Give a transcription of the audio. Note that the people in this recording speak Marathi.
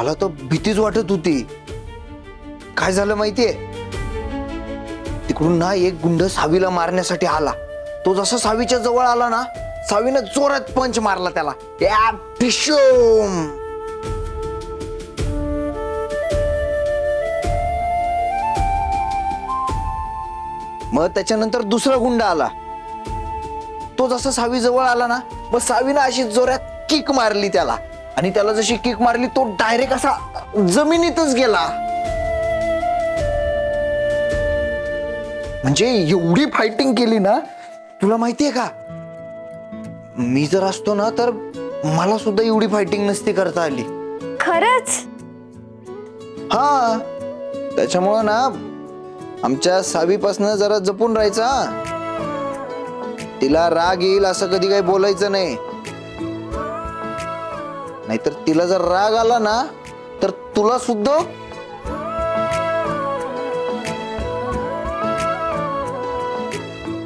मला तर भीतीच वाटत होती. काय झालं माहितीये, तिकडून ना एक गुंड सावीला मारण्यासाठी आला. तो जसा सावीच्या जवळ आला ना, सावीनं जोरात पंच मारला त्याला. या ढिशूम. मग त्याच्यानंतर दुसरा गुंड आला. तो जसा सावी जवळ आला ना, मग सावीनं अशी जोरात किक मारली त्याला. आणि त्याला जशी किक मारली, तो डायरेक्ट असा जमिनीतच गेला. म्हणजे एवढी फायटिंग केली ना, तुला माहितीये का, मी जर असतो ना तर मला सुद्धा एवढी फायटिंग नसती करता आली. खरंच? हा, त्याच्यामुळं ना आमच्या सावीपासनं जरा जपून राहायचा. तिला राग येईल असं कधी काही बोलायचं नाही, नाहीतर तिला जर राग आला ना तर तुला सुद्धा